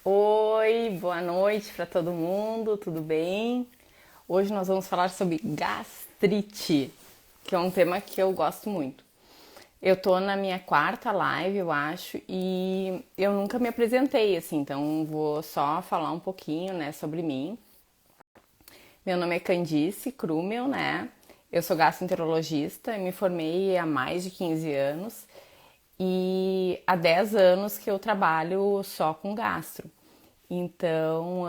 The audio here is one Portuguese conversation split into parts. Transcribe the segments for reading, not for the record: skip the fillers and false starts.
Oi, boa noite para todo mundo, tudo bem? Hoje nós vamos falar sobre gastrite, que é um tema que eu gosto muito. Eu tô na minha quarta live, eu acho, e eu nunca me apresentei assim, então vou só falar um pouquinho, né, sobre mim. Meu nome é Candice Krumel, né? Eu sou gastroenterologista, me formei há mais de 15 anos e há 10 anos que eu trabalho só com gastro. Então,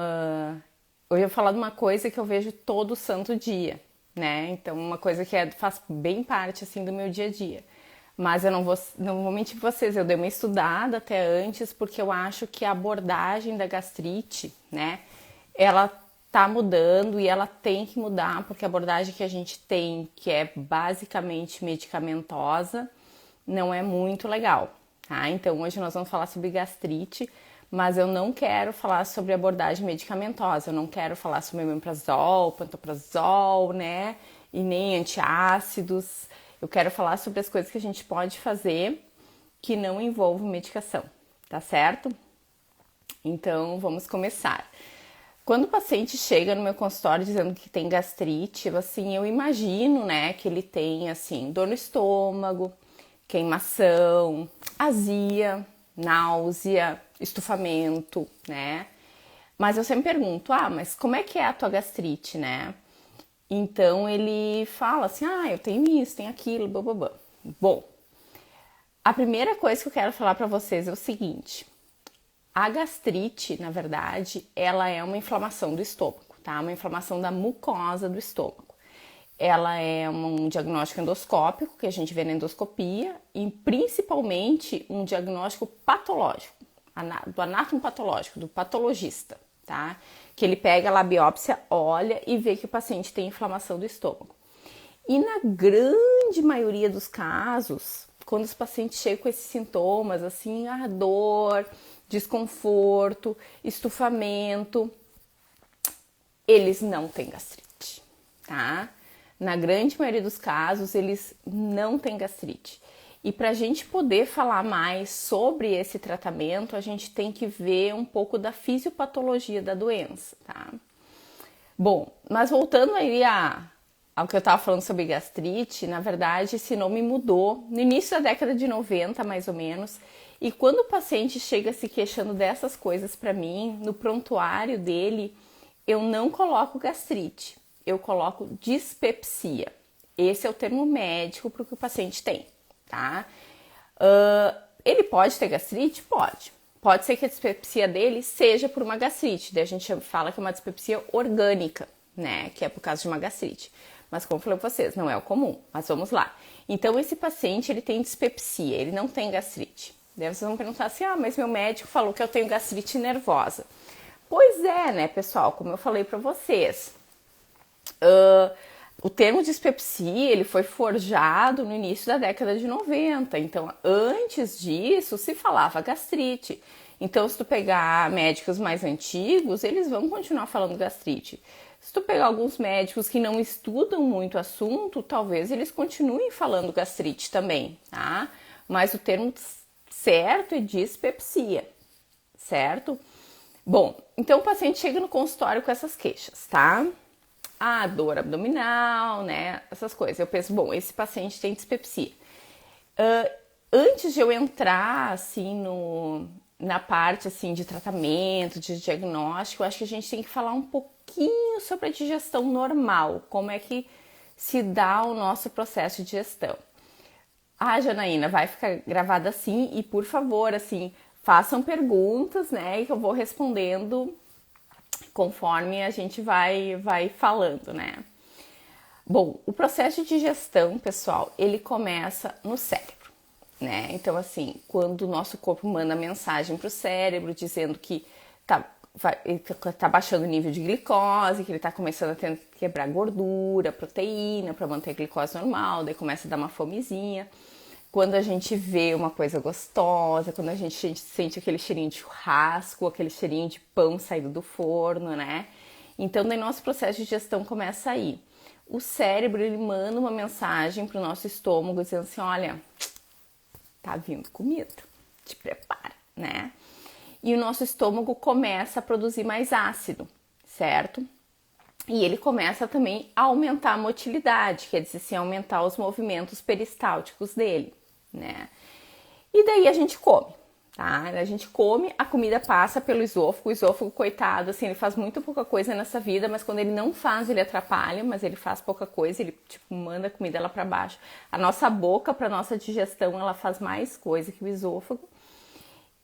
hoje eu vou falar de uma coisa que eu vejo todo santo dia, né? Então, uma coisa que faz bem parte, assim, do meu dia a dia. Mas eu não vou mentir pra vocês, eu dei uma estudada até antes, porque eu acho que a abordagem da gastrite, né? Ela tá mudando e ela tem que mudar, porque a abordagem que a gente tem, que é basicamente medicamentosa, não é muito legal, tá? Então hoje nós vamos falar sobre gastrite, mas eu não quero falar sobre abordagem medicamentosa, eu não quero falar sobre omeprazol, pantoprazol, né? E nem antiácidos. Eu quero falar sobre as coisas que a gente pode fazer que não envolvam medicação, tá certo? Então vamos começar. Quando o paciente chega no meu consultório dizendo que tem gastrite, assim, eu imagino, né, que ele tem, assim, dor no estômago, queimação, azia, náusea, estufamento, né? Mas eu sempre pergunto, mas como é que é a tua gastrite, né? Então ele fala assim, eu tenho isso, tenho aquilo, blá. Bom, a primeira coisa que eu quero falar para vocês é o seguinte: a gastrite, na verdade, ela é uma inflamação do estômago, tá? Uma inflamação da mucosa do estômago. Ela é um diagnóstico endoscópico, que a gente vê na endoscopia, e principalmente um diagnóstico patológico, do anátomo patológico, do patologista, tá? Que ele pega lá a biópsia, olha e vê que o paciente tem inflamação do estômago. E na grande maioria dos casos, quando os pacientes chegam com esses sintomas, assim, dor, desconforto, estufamento, eles não têm gastrite, tá? Na grande maioria dos casos, eles não têm gastrite. E para a gente poder falar mais sobre esse tratamento, a gente tem que ver um pouco da fisiopatologia da doença, tá? Bom, mas voltando aí ao que eu estava falando sobre gastrite, na verdade esse nome mudou no início da década de 90, mais ou menos, e quando o paciente chega se queixando dessas coisas para mim, no prontuário dele, eu não coloco gastrite, eu coloco dispepsia. Esse é o termo médico para o que o paciente tem, tá? Ele pode ter gastrite? Pode. Pode ser que a dispepsia dele seja por uma gastrite, daí a gente fala que é uma dispepsia orgânica, né? Que é por causa de uma gastrite. Mas como eu falei pra vocês, não é o comum. Mas vamos lá. Então esse paciente, ele tem dispepsia, ele não tem gastrite. Daí vocês vão perguntar assim, mas meu médico falou que eu tenho gastrite nervosa. Pois é, né, pessoal? Como eu falei pra vocês, o termo dispepsia, ele foi forjado no início da década de 90. Então, antes disso, se falava gastrite. Então, se tu pegar médicos mais antigos, eles vão continuar falando gastrite. Se tu pegar alguns médicos que não estudam muito o assunto, talvez eles continuem falando gastrite também, tá? Mas o termo certo é dispepsia, certo? Bom, então o paciente chega no consultório com essas queixas, tá? Dor abdominal, né? Essas coisas. Eu penso, bom, esse paciente tem dispepsia. Antes de eu entrar, assim, na parte, assim, de tratamento, de diagnóstico, eu acho que a gente tem que falar um pouquinho sobre a digestão normal. Como é que se dá o nosso processo de digestão. Janaína, vai ficar gravada assim e, por favor, assim, façam perguntas, né? Que eu vou respondendo conforme a gente vai falando, né? Bom, o processo de digestão, pessoal, ele começa no cérebro, né? Então, assim, quando o nosso corpo manda mensagem para o cérebro dizendo que tá baixando o nível de glicose, que ele tá começando a quebrar gordura, proteína para manter a glicose normal, daí começa a dar uma fomezinha. Quando a gente vê uma coisa gostosa, quando a gente sente aquele cheirinho de churrasco, aquele cheirinho de pão saído do forno, né? Então, daí nosso processo de digestão começa aí. O cérebro, ele manda uma mensagem pro nosso estômago dizendo assim, olha, tá vindo comida, te prepara, né? e o nosso estômago começa a produzir mais ácido, certo? E ele começa também a aumentar a motilidade, quer dizer assim, aumentar os movimentos peristálticos dele, né? E daí a gente come, tá? A gente come, a comida passa pelo esôfago, o esôfago, coitado, assim, ele faz muito pouca coisa nessa vida, mas quando ele não faz, ele atrapalha, mas ele faz pouca coisa, ele, tipo, manda a comida lá pra baixo. A nossa boca, pra nossa digestão, ela faz mais coisa que o esôfago.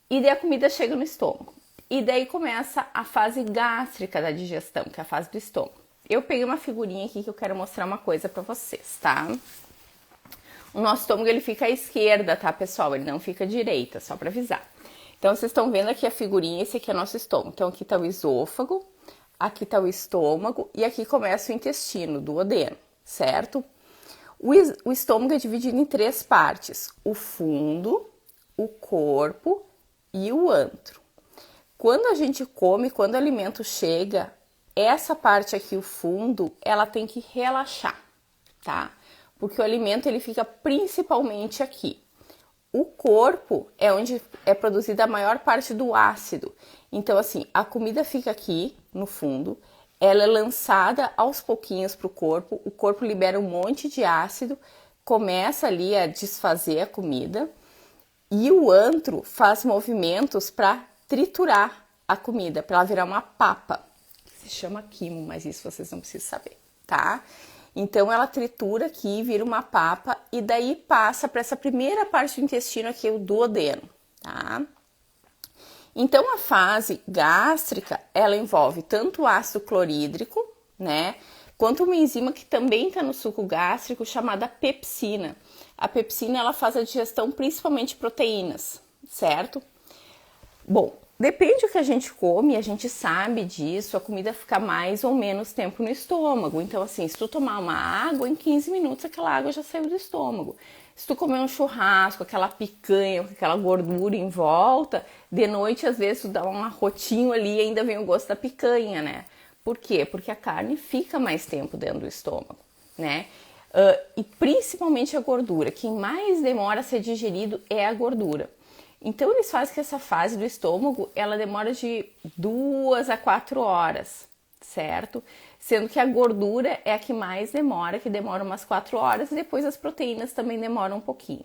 E daí a comida chega no estômago. E daí começa a fase gástrica da digestão, que é a fase do estômago. Eu peguei uma figurinha aqui que eu quero mostrar uma coisa pra vocês, tá? O nosso estômago, ele fica à esquerda, tá, pessoal? Ele não fica à direita, só pra avisar. Então, vocês estão vendo aqui a figurinha, esse aqui é nosso estômago. Então, aqui tá o esôfago, aqui tá o estômago e aqui começa o intestino, o duodeno, certo? O estômago é dividido em 3 partes: o fundo, o corpo e o antro. Quando a gente come, quando o alimento chega, essa parte aqui, o fundo, ela tem que relaxar, tá? Porque o alimento, ele fica principalmente aqui. O corpo é onde é produzida a maior parte do ácido. Então, assim, a comida fica aqui no fundo, ela é lançada aos pouquinhos para o corpo libera um monte de ácido, começa ali a desfazer a comida, e o antro faz movimentos para triturar a comida, para ela virar uma papa, que se chama quimo, mas isso vocês não precisam saber, tá? Então, ela tritura aqui, vira uma papa e daí passa para essa primeira parte do intestino aqui, o duodeno, tá? Então, a fase gástrica, ela envolve tanto o ácido clorídrico, né, quanto uma enzima que também está no suco gástrico, chamada pepsina. A pepsina, ela faz a digestão principalmente de proteínas, certo? Bom, depende do que a gente come, a gente sabe disso, a comida fica mais ou menos tempo no estômago. Então, assim, se tu tomar uma água, em 15 minutos aquela água já saiu do estômago. Se tu comer um churrasco, aquela picanha, com aquela gordura em volta, de noite, às vezes, tu dá um arrotinho ali e ainda vem o gosto da picanha, né? Por quê? Porque a carne fica mais tempo dentro do estômago, né? E principalmente a gordura. Quem mais demora a ser digerido é a gordura. Então, eles fazem que essa fase do estômago, ela demora de 2 a 4 horas, certo? Sendo que a gordura é a que mais demora, que demora umas 4 horas, e depois as proteínas também demoram um pouquinho.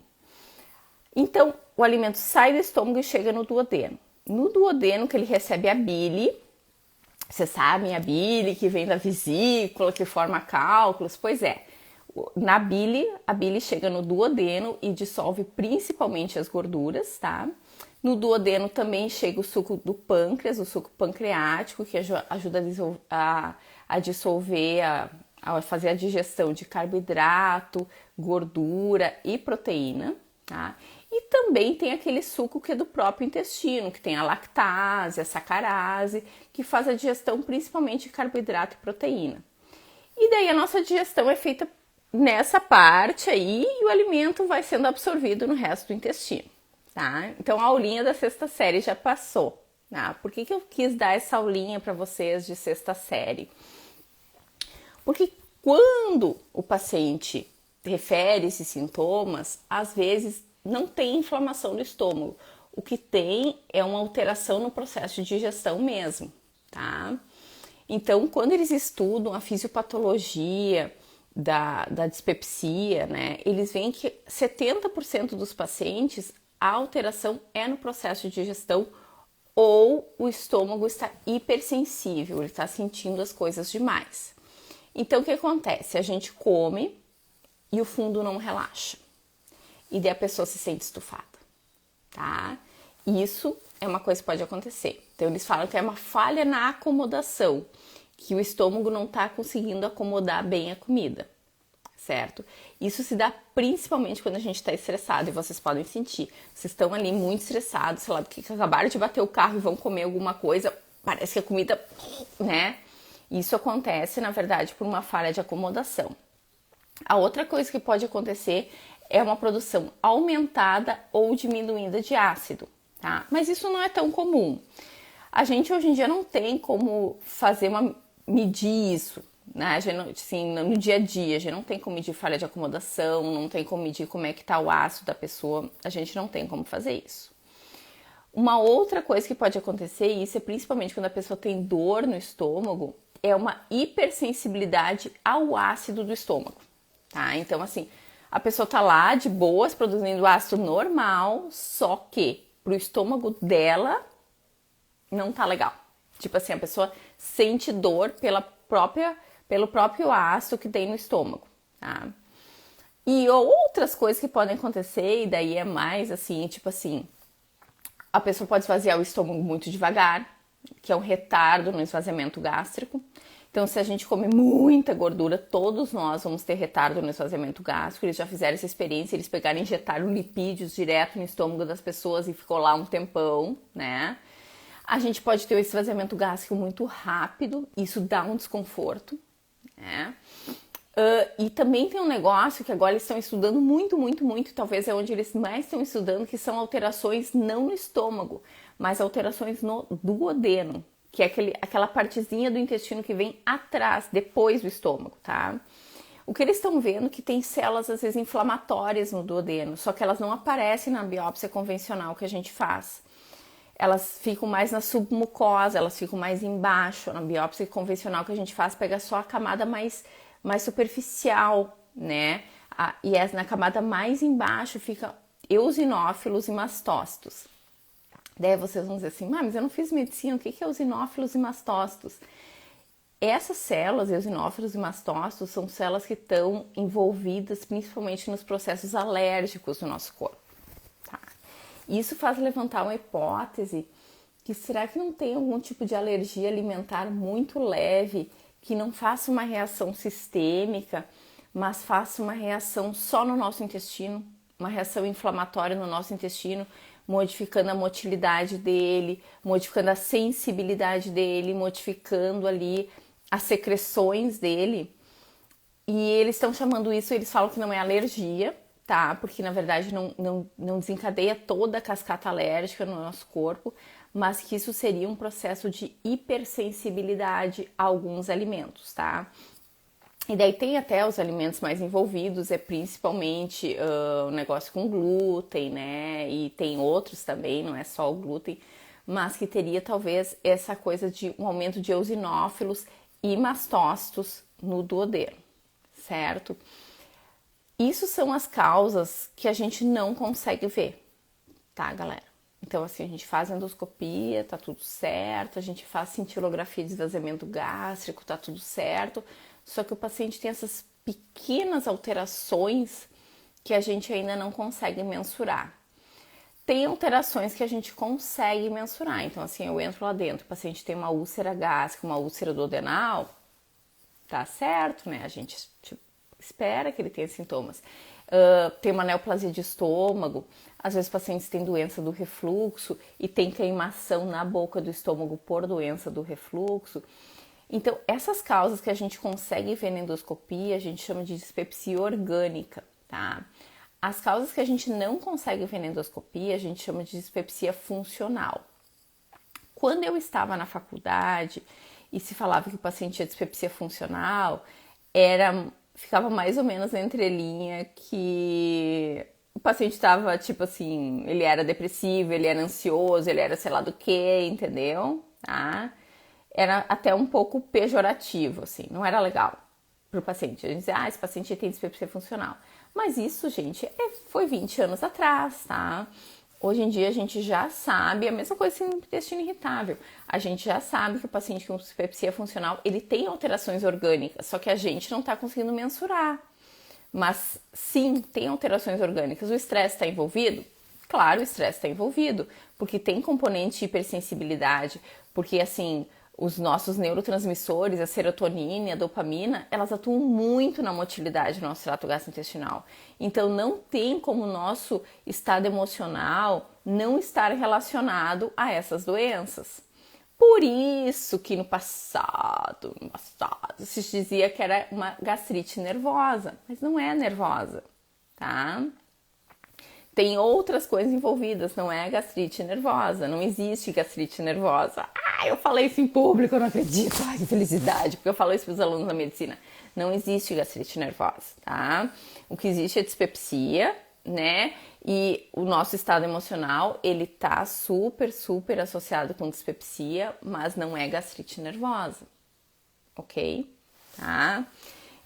Então, o alimento sai do estômago e chega no duodeno. No duodeno, que ele recebe a bile, vocês sabem, a bile que vem da vesícula, que forma cálculos, pois é. Na bile, a bile chega no duodeno e dissolve principalmente as gorduras, tá? No duodeno também chega o suco do pâncreas, o suco pancreático, que ajuda a dissolver, a fazer a digestão de carboidrato, gordura e proteína, tá? E também tem aquele suco que é do próprio intestino, que tem a lactase, a sacarase, que faz a digestão principalmente de carboidrato e proteína. E daí a nossa digestão é feita nessa parte aí e o alimento vai sendo absorvido no resto do intestino, tá? Então a aulinha da 6ª série já passou, tá? Por que eu quis dar essa aulinha para vocês de 6ª série? Porque quando o paciente refere esses sintomas, às vezes não tem inflamação no estômago. O que tem é uma alteração no processo de digestão mesmo, tá? Então, quando eles estudam a fisiopatologia da dispepsia, né, eles veem que 70% dos pacientes, a alteração é no processo de digestão ou o estômago está hipersensível, ele está sentindo as coisas demais. Então, o que acontece? A gente come e o fundo não relaxa. E daí a pessoa se sente estufada, tá? Isso é uma coisa que pode acontecer. Então, eles falam que é uma falha na acomodação, que o estômago não está conseguindo acomodar bem a comida, certo? Isso se dá principalmente quando a gente está estressado, e vocês podem sentir. Vocês estão ali muito estressados, sei lá, que acabaram de bater o carro e vão comer alguma coisa, parece que a comida, né? Isso acontece, na verdade, por uma falha de acomodação. A outra coisa que pode acontecer é uma produção aumentada ou diminuída de ácido, tá? Mas isso não é tão comum. A gente hoje em dia não tem como medir isso, né? Assim, no dia a dia, a gente não tem como medir falha de acomodação, não tem como medir como é que tá o ácido da pessoa, a gente não tem como fazer isso. Uma outra coisa que pode acontecer, e isso é principalmente quando a pessoa tem dor no estômago, é uma hipersensibilidade ao ácido do estômago, tá? Então, assim, a pessoa tá lá de boas, produzindo ácido normal, só que pro estômago dela não tá legal. Tipo assim, a pessoa sente dor pelo próprio ácido que tem no estômago, tá? E outras coisas que podem acontecer, e daí é mais assim, tipo assim, a pessoa pode esvaziar o estômago muito devagar, que é um retardo no esvaziamento gástrico. Então, se a gente come muita gordura, todos nós vamos ter retardo no esvaziamento gástrico. Eles já fizeram essa experiência, eles pegaram e injetaram lipídios direto no estômago das pessoas e ficou lá um tempão, né? A gente pode ter o esvaziamento gástrico muito rápido, isso dá um desconforto, né? E também tem um negócio que agora eles estão estudando muito, talvez é onde eles mais estão estudando, que são alterações não no estômago, mas alterações no duodeno, que é aquela partezinha do intestino que vem atrás, depois do estômago, tá? O que eles estão vendo é que tem células, às vezes, inflamatórias no duodeno, só que elas não aparecem na biópsia convencional que a gente faz. Elas ficam mais na submucosa, elas ficam mais embaixo. Na biópsia convencional que a gente faz, pega só a camada mais superficial, né? E na camada mais embaixo fica eosinófilos e mastócitos. Daí vocês vão dizer assim, mas eu não fiz medicina, o que é eosinófilos e mastócitos? Essas células, eosinófilos e mastócitos, são células que estão envolvidas principalmente nos processos alérgicos do nosso corpo. Tá? Isso faz levantar uma hipótese que será que não tem algum tipo de alergia alimentar muito leve, que não faça uma reação sistêmica, mas faça uma reação só no nosso intestino, uma reação inflamatória no nosso intestino, modificando a motilidade dele, modificando a sensibilidade dele, modificando ali as secreções dele. E eles estão chamando isso, eles falam que não é alergia, tá? Porque na verdade não desencadeia toda a cascata alérgica no nosso corpo, mas que isso seria um processo de hipersensibilidade a alguns alimentos, tá? E daí tem até os alimentos mais envolvidos, é principalmente o negócio com glúten, né? E tem outros também, não é só o glúten, mas que teria talvez essa coisa de um aumento de eosinófilos e mastócitos no duodeno, certo? Isso são as causas que a gente não consegue ver, tá, galera? Então, assim, a gente faz endoscopia, tá tudo certo, a gente faz cintilografia de esvaziamento gástrico, tá tudo certo, só que o paciente tem essas pequenas alterações que a gente ainda não consegue mensurar. Tem alterações que a gente consegue mensurar, então, assim, eu entro lá dentro, o paciente tem uma úlcera gástrica, uma úlcera duodenal, tá certo, né? A gente espera que ele tenha sintomas. Tem uma neoplasia de estômago, às vezes pacientes têm doença do refluxo e tem queimação na boca do estômago por doença do refluxo. Então, essas causas que a gente consegue ver na endoscopia, a gente chama de dispepsia orgânica, tá? As causas que a gente não consegue ver na endoscopia, a gente chama de dispepsia funcional. Quando eu estava na faculdade e se falava que o paciente tinha dispepsia funcional, ficava mais ou menos na entrelinha que o paciente estava, tipo assim, ele era depressivo, ele era ansioso, ele era sei lá do que, entendeu? Tá? Era até um pouco pejorativo, assim, não era legal pro paciente. A gente dizia, esse paciente tem dispepsia funcional. Mas isso, gente, foi 20 anos atrás, tá? Hoje em dia a gente já sabe, a mesma coisa assim no intestino irritável. A gente já sabe que o paciente com dispepsia funcional, ele tem alterações orgânicas, só que a gente não está conseguindo mensurar. Mas sim, tem alterações orgânicas. O estresse está envolvido? Claro, o estresse está envolvido, porque tem componente de hipersensibilidade, porque assim, os nossos neurotransmissores, a serotonina e a dopamina, elas atuam muito na motilidade do nosso trato gastrointestinal. Então, não tem como o nosso estado emocional não estar relacionado a essas doenças. Por isso que no passado se dizia que era uma gastrite nervosa, mas não é nervosa, tá? Tem outras coisas envolvidas, não é gastrite nervosa, não existe gastrite nervosa. Eu falei isso em público, eu não acredito, que felicidade, porque eu falo isso para os alunos da medicina. Não existe gastrite nervosa, tá? O que existe é dispepsia, né? E o nosso estado emocional, ele tá super, super associado com dispepsia, mas não é gastrite nervosa, ok? Tá?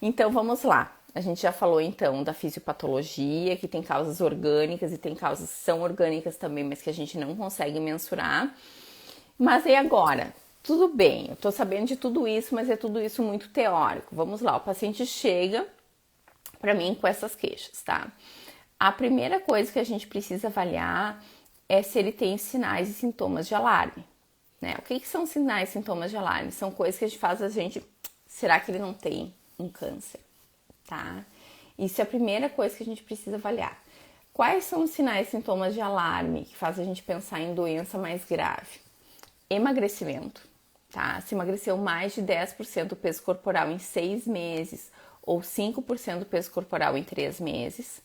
Então, vamos lá. A gente já falou, então, da fisiopatologia, que tem causas orgânicas e tem causas que são orgânicas também, mas que a gente não consegue mensurar. Mas e agora? Tudo bem, eu tô sabendo de tudo isso, mas é tudo isso muito teórico. Vamos lá, o paciente chega para mim com essas queixas, tá? A primeira coisa que a gente precisa avaliar é se ele tem sinais e sintomas de alarme, né? O que são sinais e sintomas de alarme? São coisas que a gente faz a gente, será que ele não tem um câncer, tá? Isso é a primeira coisa que a gente precisa avaliar. Quais são os sinais e sintomas de alarme que faz a gente pensar em doença mais grave? Emagrecimento, tá? Se emagreceu mais de 10% do peso corporal em 6 meses ou 5% do peso corporal em 3 meses.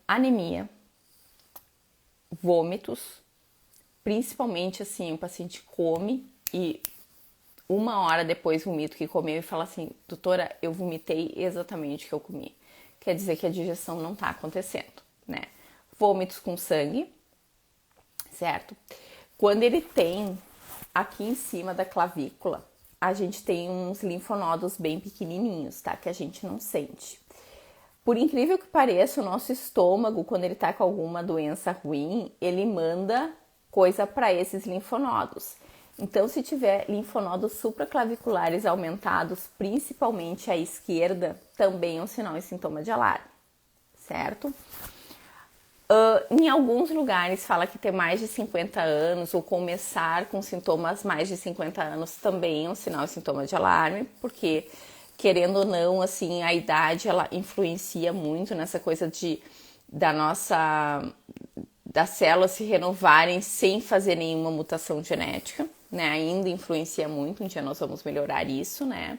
Anemia, vômitos, principalmente assim, o paciente come e 1 hora depois vomita o que comeu e fala assim, doutora, eu vomitei exatamente o que eu comi. Quer dizer que a digestão não tá acontecendo, né? Vômitos com sangue, certo? Quando ele tem aqui em cima da clavícula, a gente tem uns linfonodos bem pequenininhos, tá? Que a gente não sente. Por incrível que pareça, o nosso estômago, quando ele tá com alguma doença ruim, ele manda coisa para esses linfonodos. Então, se tiver linfonodos supraclaviculares aumentados, principalmente à esquerda, também é um sinal e sintoma de alarme, certo? Em alguns lugares fala que ter mais de 50 anos ou começar com sintomas mais de 50 anos também é um sinal e sintoma de alarme, porque querendo ou não, assim, a idade ela influencia muito nessa coisa das células se renovarem sem fazer nenhuma mutação genética, né? Ainda influencia muito, um dia nós vamos melhorar isso, né?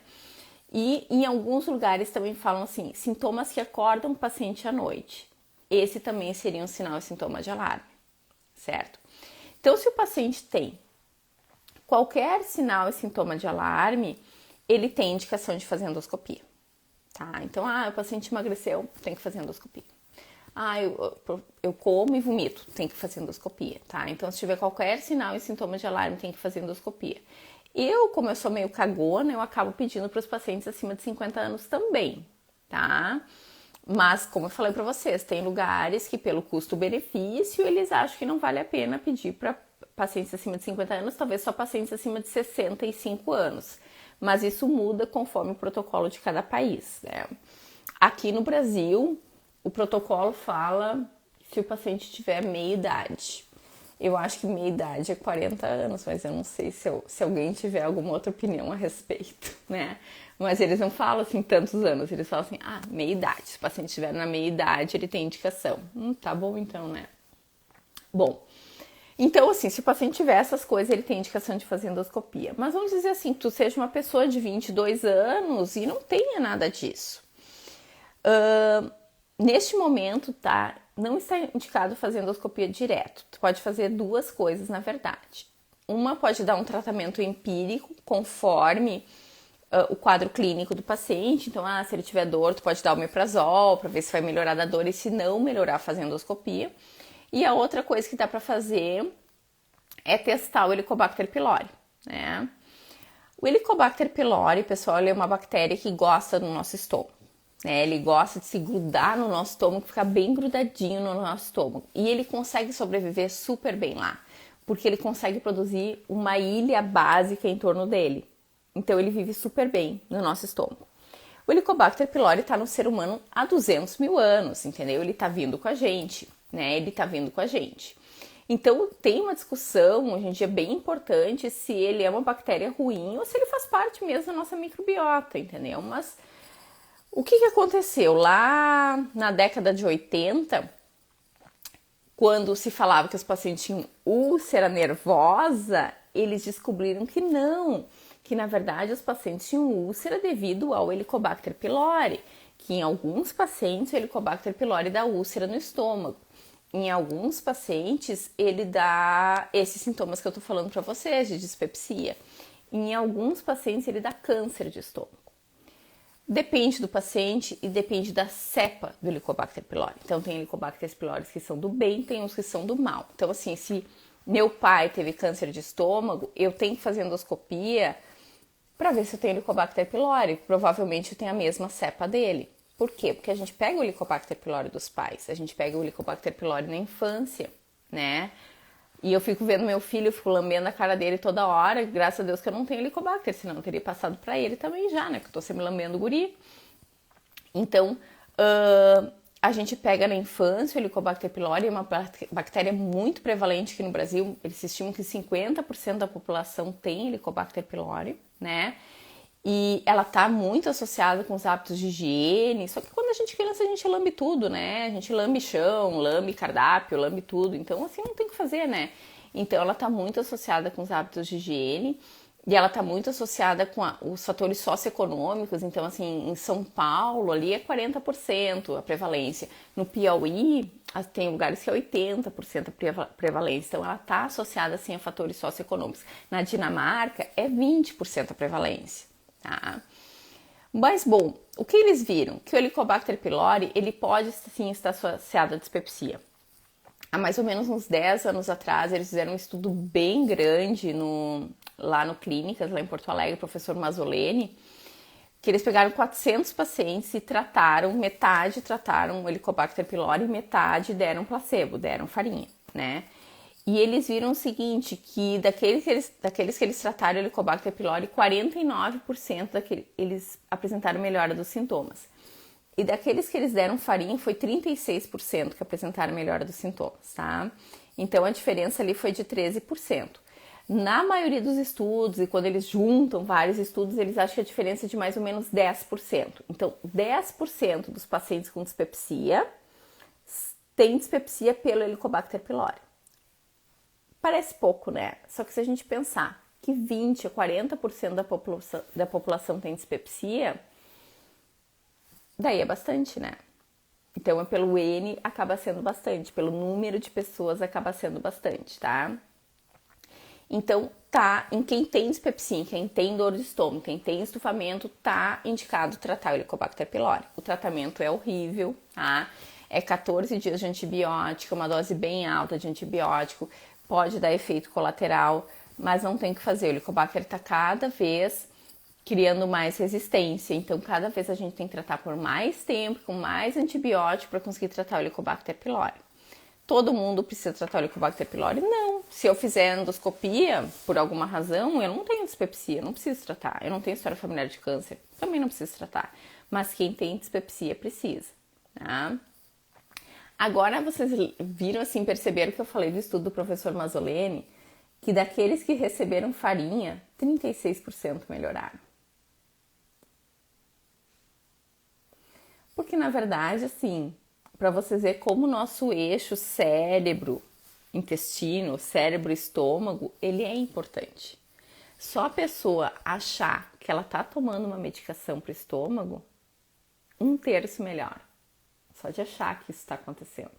E em alguns lugares também falam assim, sintomas que acordam o paciente à noite. Esse também seria um sinal e sintoma de alarme, certo? Então, se o paciente tem qualquer sinal e sintoma de alarme, ele tem indicação de fazer endoscopia, tá? Então, o paciente emagreceu, tem que fazer endoscopia. Eu como e vomito, tem que fazer endoscopia, tá? Então, se tiver qualquer sinal e sintoma de alarme, tem que fazer endoscopia. Como eu sou meio cagona, eu acabo pedindo para os pacientes acima de 50 anos também, tá? Mas, como eu falei para vocês, tem lugares que pelo custo-benefício, eles acham que não vale a pena pedir para pacientes acima de 50 anos, talvez só pacientes acima de 65 anos. Mas isso muda conforme o protocolo de cada país, né? Aqui no Brasil, o protocolo fala se o paciente tiver meia idade. Eu acho que meia idade é 40 anos, mas eu não sei se alguém tiver alguma outra opinião a respeito, né? Mas eles não falam assim tantos anos, eles falam assim, meia idade. Se o paciente estiver na meia idade, ele tem indicação. Tá bom então, né? Bom, então assim, se o paciente tiver essas coisas, ele tem indicação de fazer endoscopia. Mas vamos dizer assim, que tu seja uma pessoa de 22 anos e não tenha nada disso. Neste momento, tá? Não está indicado fazer endoscopia direto. Tu pode fazer duas coisas, na verdade. Uma pode dar um tratamento empírico, conforme o quadro clínico do paciente. Então, se ele tiver dor, tu pode dar omeprazol para ver se vai melhorar da dor e se não melhorar, fazer endoscopia. E a outra coisa que dá para fazer é testar o Helicobacter pylori, né? O Helicobacter pylori, pessoal, ele é uma bactéria que gosta do nosso estômago, né? Ele gosta de se grudar no nosso estômago, ficar bem grudadinho no nosso estômago. E ele consegue sobreviver super bem lá, porque ele consegue produzir uma ilha básica em torno dele. Então, ele vive super bem no nosso estômago. O Helicobacter pylori está no ser humano há 200 mil anos, entendeu? Ele está vindo com a gente, né? Ele está vindo com a gente. Então, tem uma discussão hoje em dia bem importante se ele é uma bactéria ruim ou se ele faz parte mesmo da nossa microbiota, entendeu? Mas o que aconteceu? Lá na década de 80, quando se falava que os pacientes tinham úlcera nervosa, eles descobriram que não, que na verdade os pacientes tinham úlcera devido ao Helicobacter pylori, que em alguns pacientes o Helicobacter pylori dá úlcera no estômago. Em alguns pacientes ele dá esses sintomas que eu tô falando para vocês, de dispepsia. Em alguns pacientes ele dá câncer de estômago. Depende do paciente e depende da cepa do Helicobacter pylori. Então, tem Helicobacter pylori que são do bem, tem uns que são do mal. Então, assim, se meu pai teve câncer de estômago, eu tenho que fazer endoscopia para ver se eu tenho Helicobacter pylori. Provavelmente eu tenho a mesma cepa dele. Por quê? Porque a gente pega o Helicobacter pylori dos pais, a gente pega o Helicobacter pylori na infância, né? E eu fico vendo meu filho, eu fico lambendo a cara dele toda hora, graças a Deus que eu não tenho Helicobacter, senão eu teria passado para ele também já, né? Que eu tô sempre lambendo o guri. Então, a gente pega na infância o Helicobacter pylori, é uma bactéria muito prevalente aqui no Brasil. Eles estimam que 50% da população tem Helicobacter pylori, né? E ela tá muito associada com os hábitos de higiene, só que quando a gente é criança a gente lambe tudo, né? A gente lambe chão, lambe cardápio, lambe tudo, então assim não tem o que fazer, né? Então ela tá muito associada com os hábitos de higiene e ela tá muito associada com os fatores socioeconômicos, então assim, em São Paulo ali é 40% a prevalência, no Piauí tem lugares que é 80% a prevalência, então ela tá associada assim a fatores socioeconômicos. Na Dinamarca é 20% a prevalência. Tá? Mas bom, o que eles viram? Que o Helicobacter pylori ele pode sim estar associado à dispepsia. Há mais ou menos uns 10 anos atrás eles fizeram um estudo bem grande lá no Clínicas, lá em Porto Alegre, o professor Mazzoleni, que eles pegaram 400 pacientes e metade trataram o Helicobacter pylori e metade deram placebo, deram farinha, né? E eles viram o seguinte, que daqueles que eles trataram o Helicobacter pylori, 49% eles apresentaram melhora dos sintomas. E daqueles que eles deram farinha, foi 36% que apresentaram melhora dos sintomas, tá? Então, a diferença ali foi de 13%. Na maioria dos estudos, e quando eles juntam vários estudos, eles acham que a diferença é de mais ou menos 10%. Então, 10% dos pacientes com dispepsia têm dispepsia pelo Helicobacter pylori. Parece pouco, né? Só que se a gente pensar que 20 a 40% da população tem dispepsia, daí é bastante, né? Então, pelo N acaba sendo bastante, pelo número de pessoas acaba sendo bastante, tá? Então, tá, em quem tem dispepsia, em quem tem dor de estômago, quem tem estufamento, tá indicado tratar o Helicobacter pylori. O tratamento é horrível, tá? É 14 dias de antibiótico, uma dose bem alta de antibiótico, pode dar efeito colateral, mas não tem o que fazer. O Helicobacter está cada vez criando mais resistência, então cada vez a gente tem que tratar por mais tempo, com mais antibiótico para conseguir tratar o Helicobacter pylori. Todo mundo precisa tratar o Helicobacter pylori? Não. Se eu fizer endoscopia, por alguma razão, eu não tenho dispepsia, não preciso tratar. Eu não tenho história familiar de câncer, também não preciso tratar. Mas quem tem dispepsia precisa, tá? Agora vocês viram assim, perceberam que eu falei do estudo do professor Mazzoleni, que daqueles que receberam farinha, 36% melhoraram. Porque na verdade, assim, para vocês verem como o nosso eixo cérebro, intestino, cérebro, estômago, ele é importante. Só a pessoa achar que ela tá tomando uma medicação para o estômago, 1/3 melhora. Só de achar que isso está acontecendo.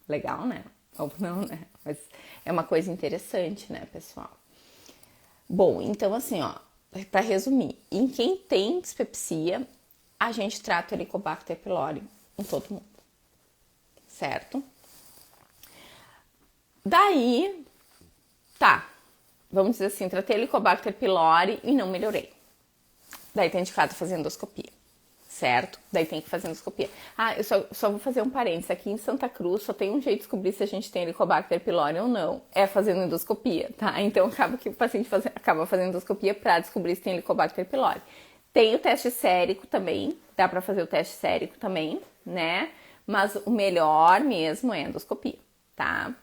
Legal, né? Ou não, né? Mas é uma coisa interessante, né, pessoal? Bom, então assim, ó, para resumir, em quem tem dispepsia, a gente trata o Helicobacter pylori em todo mundo, certo? Daí, tá, vamos dizer assim, tratei o Helicobacter pylori e não melhorei. Daí tem indicado fazer endoscopia. Certo? Daí tem que fazer endoscopia. Ah, eu só vou fazer um parênteses. Aqui em Santa Cruz só tem um jeito de descobrir se a gente tem Helicobacter pylori ou não. É fazendo endoscopia, tá? Então acaba que o paciente acaba fazendo endoscopia para descobrir se tem Helicobacter pylori. Tem o teste sérico também. Dá para fazer o teste sérico também, né? Mas o melhor mesmo é a endoscopia, tá?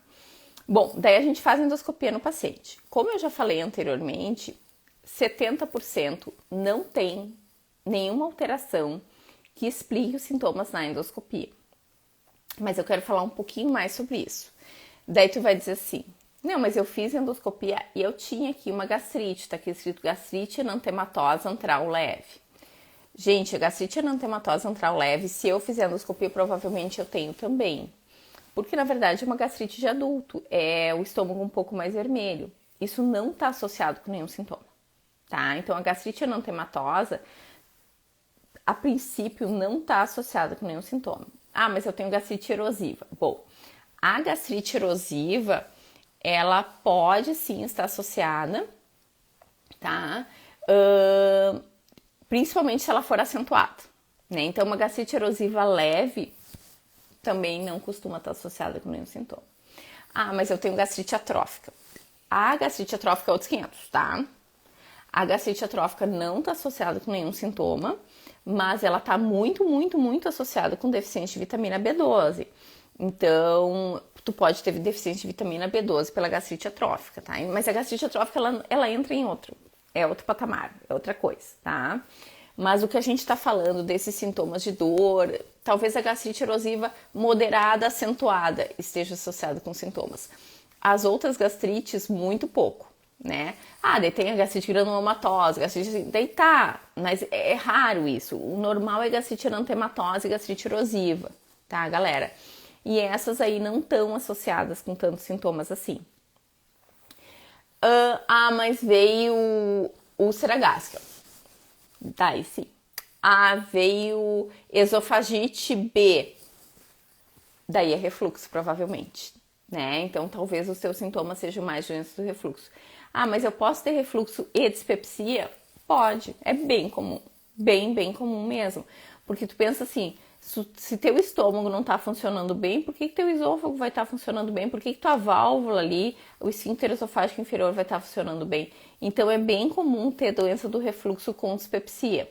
Bom, daí a gente faz endoscopia no paciente. Como eu já falei anteriormente, 70% não tem nenhuma alteração que explique os sintomas na endoscopia. Mas eu quero falar um pouquinho mais sobre isso. Daí tu vai dizer assim, não, mas eu fiz endoscopia e eu tinha aqui uma gastrite, tá aqui escrito gastrite enantematosa antral leve. Gente, a gastrite enantematosa antral leve, se eu fizer endoscopia, provavelmente eu tenho também. Porque, na verdade, é uma gastrite de adulto, é o estômago um pouco mais vermelho. Isso não está associado com nenhum sintoma, tá? Então, a gastrite enantematosa a princípio não está associada com nenhum sintoma. Ah, mas eu tenho gastrite erosiva. Bom, a gastrite erosiva, ela pode sim estar associada, tá? Principalmente se ela for acentuada, né? Então, uma gastrite erosiva leve também não costuma estar associada com nenhum sintoma. Ah, mas eu tenho gastrite atrófica. A gastrite atrófica é outros 500, tá? A gastrite atrófica não está associada com nenhum sintoma, mas ela está muito, muito, muito associada com deficiência de vitamina B12. Então, tu pode ter deficiência de vitamina B12 pela gastrite atrófica, tá? Mas a gastrite atrófica, ela entra em outro patamar, é outra coisa, tá? Mas o que a gente está falando desses sintomas de dor, talvez a gastrite erosiva moderada, acentuada, esteja associada com sintomas. As outras gastrites, muito pouco, né? Ah, daí tem a gastrite granulomatosa, daí tá, mas é raro isso. O normal é gastrite erantematose e gastrite erosiva, tá, galera? E essas aí não estão associadas com tantos sintomas assim. Mas veio úlcera gástrica. Daí sim. Veio esofagite B. Daí é refluxo, provavelmente, né? Então, talvez os seus sintomas sejam mais doenças do refluxo. Mas eu posso ter refluxo e dispepsia? Pode, é bem comum. Bem comum mesmo. Porque tu pensa assim, se teu estômago não tá funcionando bem, por que teu esôfago vai estar funcionando bem? Por que tua válvula ali, o esfíncter esofágico inferior vai estar funcionando bem? Então, é bem comum ter doença do refluxo com dispepsia,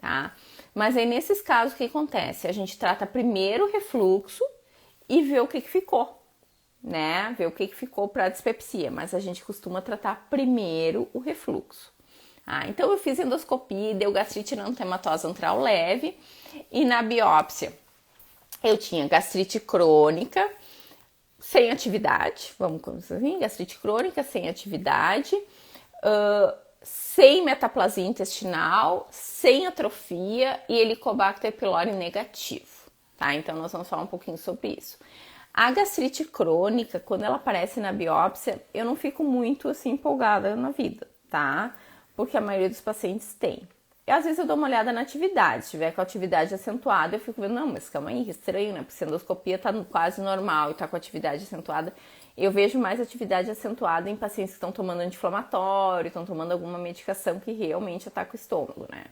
tá? Mas aí, nesses casos, o que acontece? A gente trata primeiro o refluxo e vê o que ficou, né? Ver o que ficou para dispepsia, mas a gente costuma tratar primeiro o refluxo. Então eu fiz endoscopia, deu gastrite erantematose antral leve e na biópsia eu tinha gastrite crônica sem atividade, vamos começar assim, gastrite crônica sem atividade, sem metaplasia intestinal, sem atrofia e Helicobacter pylori negativo, tá? Então nós vamos falar um pouquinho sobre isso. A gastrite crônica, quando ela aparece na biópsia, eu não fico muito assim empolgada na vida, tá? Porque a maioria dos pacientes tem. E às vezes eu dou uma olhada na atividade, se tiver com a atividade acentuada, eu fico vendo, não, mas calma aí, estranho, né? Porque a endoscopia tá quase normal e tá com a atividade acentuada. Eu vejo mais atividade acentuada em pacientes que estão tomando anti-inflamatório, estão tomando alguma medicação que realmente ataca o estômago, né?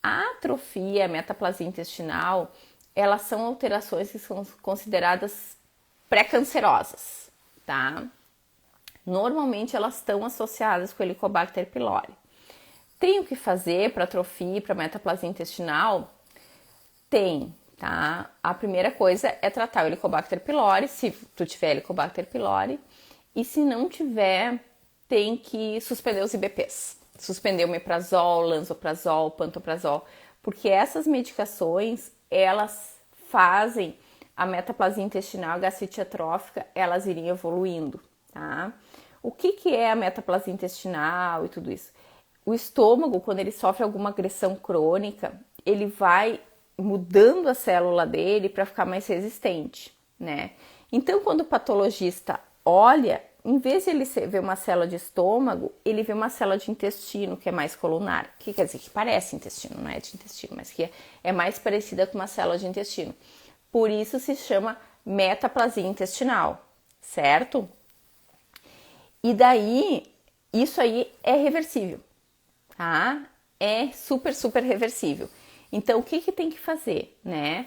A atrofia, a metaplasia intestinal, elas são alterações que são consideradas pré-cancerosas, tá? Normalmente elas estão associadas com o Helicobacter pylori. Tem o que fazer para atrofia e para metaplasia intestinal? Tem, tá? A primeira coisa é tratar o Helicobacter pylori, se tu tiver Helicobacter pylori, e se não tiver, tem que suspender os IBPs. Suspender o meprazol, lansoprazol, pantoprazol, porque essas medicações, elas fazem a metaplasia intestinal, a gastrite atrófica, elas irem evoluindo, tá? O que é a metaplasia intestinal e tudo isso? O estômago, quando ele sofre alguma agressão crônica, ele vai mudando a célula dele para ficar mais resistente, né? Então, quando o patologista olha, em vez de ele ver uma célula de estômago, ele vê uma célula de intestino, que é mais colunar, que quer dizer que parece intestino, não é de intestino, mas que é mais parecida com uma célula de intestino. Por isso se chama metaplasia intestinal, certo? E daí, isso aí é reversível, tá? É super, super reversível. Então, o que tem que fazer, né?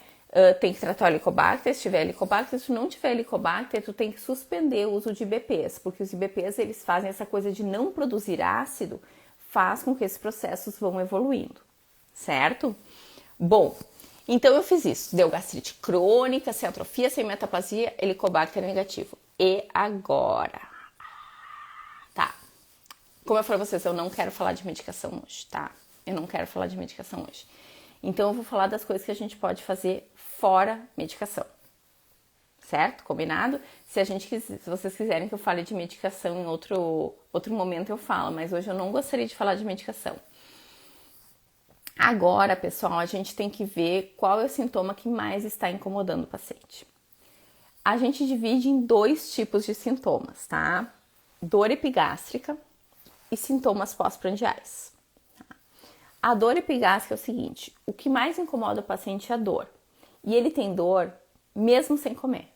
Tem que tratar o Helicobacter, se tiver Helicobacter. Se não tiver Helicobacter, tu tem que suspender o uso de IBPs, porque os IBPs, eles fazem essa coisa de não produzir ácido, faz com que esses processos vão evoluindo, certo? Bom, então eu fiz isso. Deu gastrite crônica, sem atrofia, sem metaplasia, Helicobacter negativo. E agora? Tá. Como eu falei pra vocês, eu não quero falar de medicação hoje, tá? Eu não quero falar de medicação hoje. Então, eu vou falar das coisas que a gente pode fazer fora medicação. Certo? Combinado? Se vocês quiserem que eu fale de medicação em outro momento, eu falo. Mas hoje eu não gostaria de falar de medicação. Agora, pessoal, a gente tem que ver qual é o sintoma que mais está incomodando o paciente. A gente divide em 2 tipos de sintomas, tá? Dor epigástrica e sintomas pós-prandiais. A dor epigástrica é o seguinte, o que mais incomoda o paciente é a dor. E ele tem dor mesmo sem comer.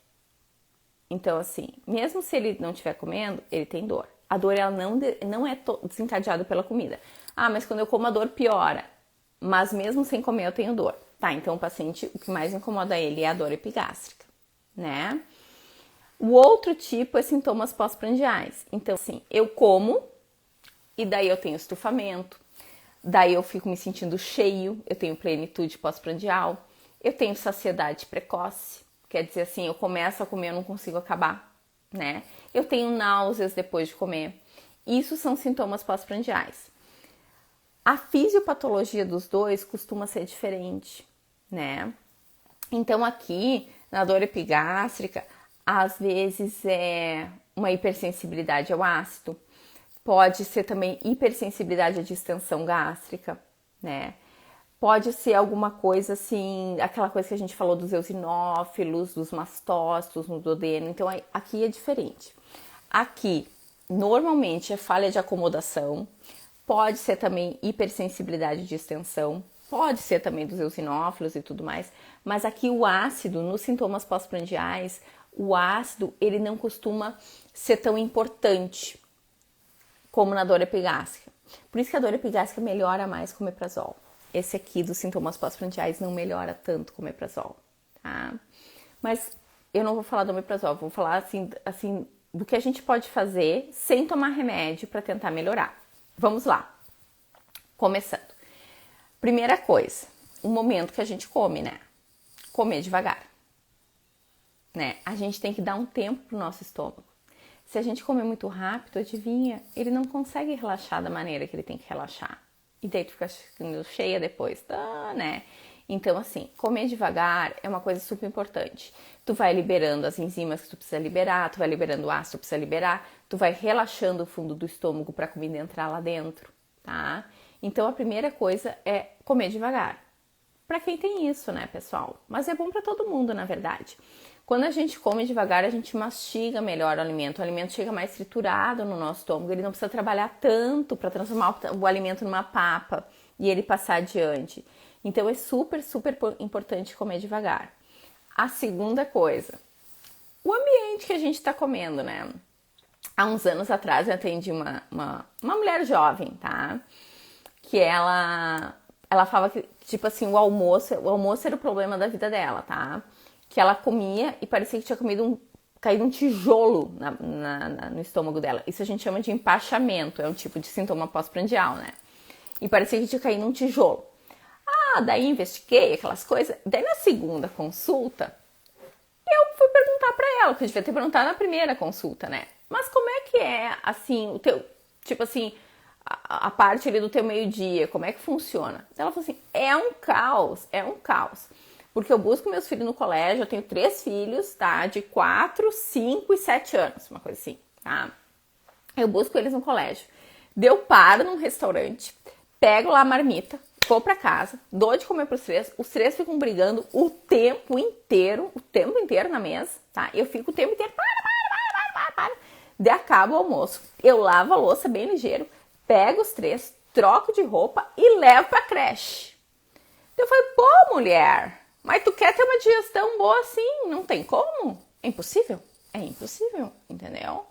Então, assim, mesmo se ele não estiver comendo, ele tem dor. A dor, ela não é desencadeada pela comida. Ah, mas quando eu como a dor piora. Mas mesmo sem comer eu tenho dor. Tá, então o paciente, o que mais incomoda ele é a dor epigástrica, né? O outro tipo é sintomas pós-prandiais. Então, assim, eu como e daí eu tenho estufamento, daí eu fico me sentindo cheio, eu tenho plenitude pós-prandial, eu tenho saciedade precoce, quer dizer assim, eu começo a comer, eu não consigo acabar, né? Eu tenho náuseas depois de comer. Isso são sintomas pós-prandiais. A fisiopatologia dos dois costuma ser diferente, né? Então aqui, na dor epigástrica, às vezes é uma hipersensibilidade ao ácido, pode ser também hipersensibilidade à distensão gástrica, né? Pode ser alguma coisa assim, aquela coisa que a gente falou dos eosinófilos, dos mastócitos no duodeno. Então aqui é diferente. Aqui, normalmente é falha de acomodação, pode ser também hipersensibilidade de distensão, pode ser também dos eosinófilos e tudo mais, mas aqui o ácido, nos sintomas pós-prandiais, o ácido, ele não costuma ser tão importante como na dor epigástrica. Por isso que a dor epigástrica melhora mais com o omeprazol. Esse aqui dos sintomas pós-prandiais não melhora tanto com o omeprazol, tá? Mas eu não vou falar do omeprazol, vou falar assim do que a gente pode fazer sem tomar remédio para tentar melhorar. Vamos lá. Começando. Primeira coisa, o momento que a gente come, né? Comer devagar, né? A gente tem que dar um tempo pro nosso estômago. Se a gente comer muito rápido, adivinha, ele não consegue relaxar da maneira que ele tem que relaxar. E daí tu fica ficando cheia depois, tá, né? Então, assim, comer devagar é uma coisa super importante. Tu vai liberando as enzimas que tu precisa liberar, tu vai liberando o ácido que tu precisa liberar, tu vai relaxando o fundo do estômago para a comida entrar lá dentro, tá? Então, a primeira coisa é comer devagar. Para quem tem isso, né, pessoal? Mas é bom para todo mundo, na verdade. Quando a gente come devagar, a gente mastiga melhor o alimento chega mais triturado no nosso estômago, ele não precisa trabalhar tanto para transformar o alimento numa papa e ele passar adiante. Então é super, super importante comer devagar. A segunda coisa, o ambiente que a gente está comendo, né? Há uns anos atrás eu atendi uma mulher jovem, tá? Que ela falava que, tipo assim, o almoço era o problema da vida dela, tá? Que ela comia e parecia que tinha caído um tijolo no estômago dela. Isso a gente chama de empachamento, é um tipo de sintoma pós-prandial, né? E parecia que tinha caído um tijolo. Ah, daí investiguei aquelas coisas. Daí na segunda consulta, eu fui perguntar pra ela, que eu devia ter perguntado na primeira consulta, né? Mas como é que é, assim, o teu, tipo assim, a parte ali do teu meio-dia, como é que funciona? Ela falou assim, é um caos. Porque eu busco meus filhos no colégio, eu tenho 3 filhos, tá? De 4, 5 e 7 anos, uma coisa assim, tá? Eu busco eles no colégio. Eu paro num restaurante, pego lá a marmita, vou pra casa, dou de comer pros 3, os 3 ficam brigando o tempo inteiro na mesa, tá? Eu fico o tempo inteiro, para. Daí acaba o almoço, eu lavo a louça bem ligeiro, pego os 3, troco de roupa e levo pra creche. Eu falei, pô, mulher, mas tu quer ter uma digestão boa assim? Não tem como? É impossível? É impossível, entendeu?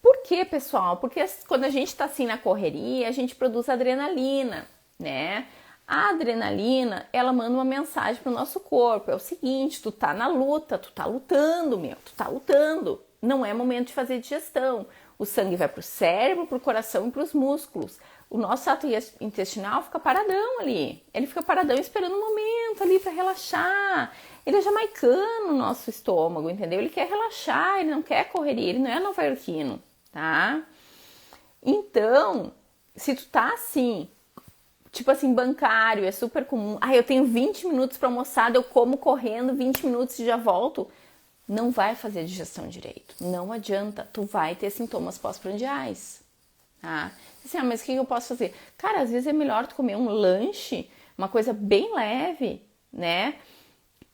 Por quê, pessoal? Porque quando a gente tá assim na correria, a gente produz adrenalina, né? A adrenalina, ela manda uma mensagem pro nosso corpo. É o seguinte, tu tá na luta, tu tá lutando, tu tá lutando. Não é momento de fazer digestão. O sangue vai pro cérebro, pro coração e pros músculos. O nosso trato intestinal fica paradão ali. Ele fica paradão esperando um momento ali para relaxar. Ele é jamaicano, o nosso estômago, entendeu? Ele quer relaxar, ele não quer correria, ele não é nova-iorquino, tá? Então, se tu tá assim, tipo assim, bancário, é super comum. Ah, eu tenho 20 minutos para almoçar, eu como correndo 20 minutos e já volto. Não vai fazer digestão direito. Não adianta, tu vai ter sintomas pós-prandiais. Tá? Assim, mas o que eu posso fazer? Cara, às vezes é melhor tu comer um lanche, uma coisa bem leve, né?